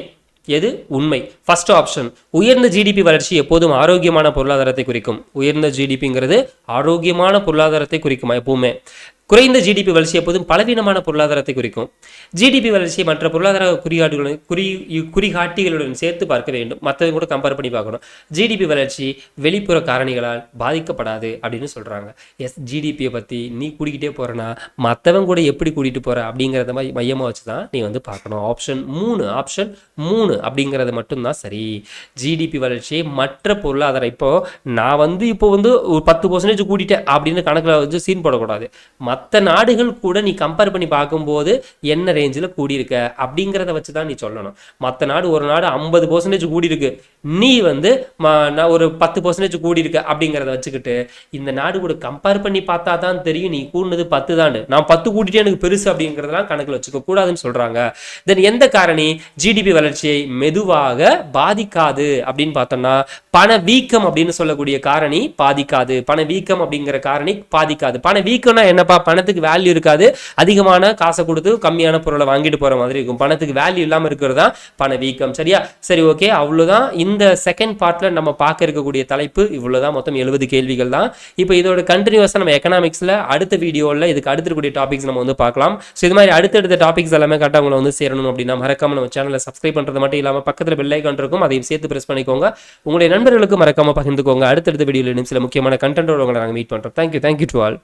எது உண்மை? ஃபர்ஸ்ட் ஆப்ஷன், உயர்ந்த ஜிடிபி வளர்ச்சி எப்போதும் ஆரோக்கியமான பொருளாதாரத்தை குறிக்கும். உயர்ந்த ஜிடிபிங்கிறது ஆரோக்கியமான பொருளாதாரத்தை குறிக்குமா எப்பவுமே. குறைந்த ஜிடிபி வளர்ச்சி எப்போதும் பலவீனமான பொருளாதாரத்தை குறிக்கும். ஜிடிபி வளர்ச்சியை மற்ற பொருளாதார குறிகாட்டிகளுடன் சேர்த்து பார்க்க வேண்டும், மற்றவங்க கூட கம்பேர் பண்ணி பார்க்கணும். ஜிடிபி வளர்ச்சி வெளிப்புற காரணிகளால் பாதிக்கப்படாது அப்படின்னு சொல்றாங்க. எஸ், ஜிடிபியை பற்றி நீ கூட்டிகிட்டே போறனா மற்றவங்க கூட எப்படி கூட்டிகிட்டு போற அப்படிங்கிறத மாதிரி மையமாக வச்சு தான் நீ பார்க்கணும். ஆப்ஷன் 3 அப்படிங்கிறது மட்டும்தான் சரி. ஜிடிபி வளர்ச்சியை மற்ற பொருளாதாரம், இப்போ நான் இப்போ ஒரு 10% கூட்டிட்டேன் அப்படின்னு கணக்கில் சீன் போடக்கூடாது. மற்ற நாடுகள் கூட நீ கம்பேர் பண்ணி பார்க்கும்போது என்ன ரேஞ்சில் கூடியிருக்க அப்படிங்கிறத வச்சு தான் நீ சொல்லணும். மற்ற நாடு, ஒரு நாடு 50% கூடியிருக்கு, நீ நான் ஒரு 10% கூடியிருக்க அப்படிங்கிறத வச்சுக்கிட்டு இந்த நாடு கூட கம்பேர் பண்ணி பார்த்தா தான் தெரியும் நீ கூடுனது 10 தான், நான் 10 கூட்டிட்டே எனக்கு பெருசு அப்படிங்கிறதெல்லாம் கணக்கில் வச்சுக்க கூடாதுன்னு சொல்றாங்க. தென் எந்த காரணி ஜிடிபி வளர்ச்சியை மெதுவாக பாதிக்காது அப்படின்னு பார்த்தோம்னா பணவீக்கம் அப்படின்னு சொல்லக்கூடிய காரணி பாதிக்காது. பணவீக்கம் அப்படிங்கிற காரணி பாதிக்காது. பணவீக்கம்னா என்னப்பா? பணத்துக்கு வேல்யூ இருக்காது, அதிகமான காசை கொடுத்து கம்மியான பொருளை வாங்கிட்டு போற மாதிரி இருக்கும். பணத்துக்கு வேல்யூ இல்லாமல் இருக்கிறது தான் பணவீக்கம். சரியா, சரி, ஓகே, அவ்வளவுதான். இந்த செகண்ட் பார்ட்ல நம்ம பார்க்க இருக்கக்கூடிய தலைப்பு இவ்வளவுதான். மொத்தம் 70 கேள்விகள் தான். இப்போ இதோட கண்டினியூஸா நம்ம எக்கனாமிக்ஸ்ல அடுத்த வீடியோவில் இதுக்கு அடுத்தக்கூடிய டாபிக்ஸ் நம்ம பார்க்கலாம். ஸோ இது மாதிரி அடுத்தடுத்த டாபிக்ஸ் எல்லாமே கரெக்டாக உங்களை சேரணும் அப்படின்னா மறக்காம நம்ம சேனலை சப்ஸ்கிரைப் பண்றது மட்டும் இல்லாமல் பக்கத்தில் பெல் ஐகான் இருக்கும், அதையும் சேர்த்து பிரஸ் பண்ணிக்கோங்க. உங்களுடைய நண்பர்களுக்கு மறக்காம பகிர்ந்துக்கோங்க. அடுத்தடுத்த வீடியோவில் சில முக்கியமான கண்டென்ட்டோட உங்களை நாங்கள் மீட் பண்றோம். Thank you to all.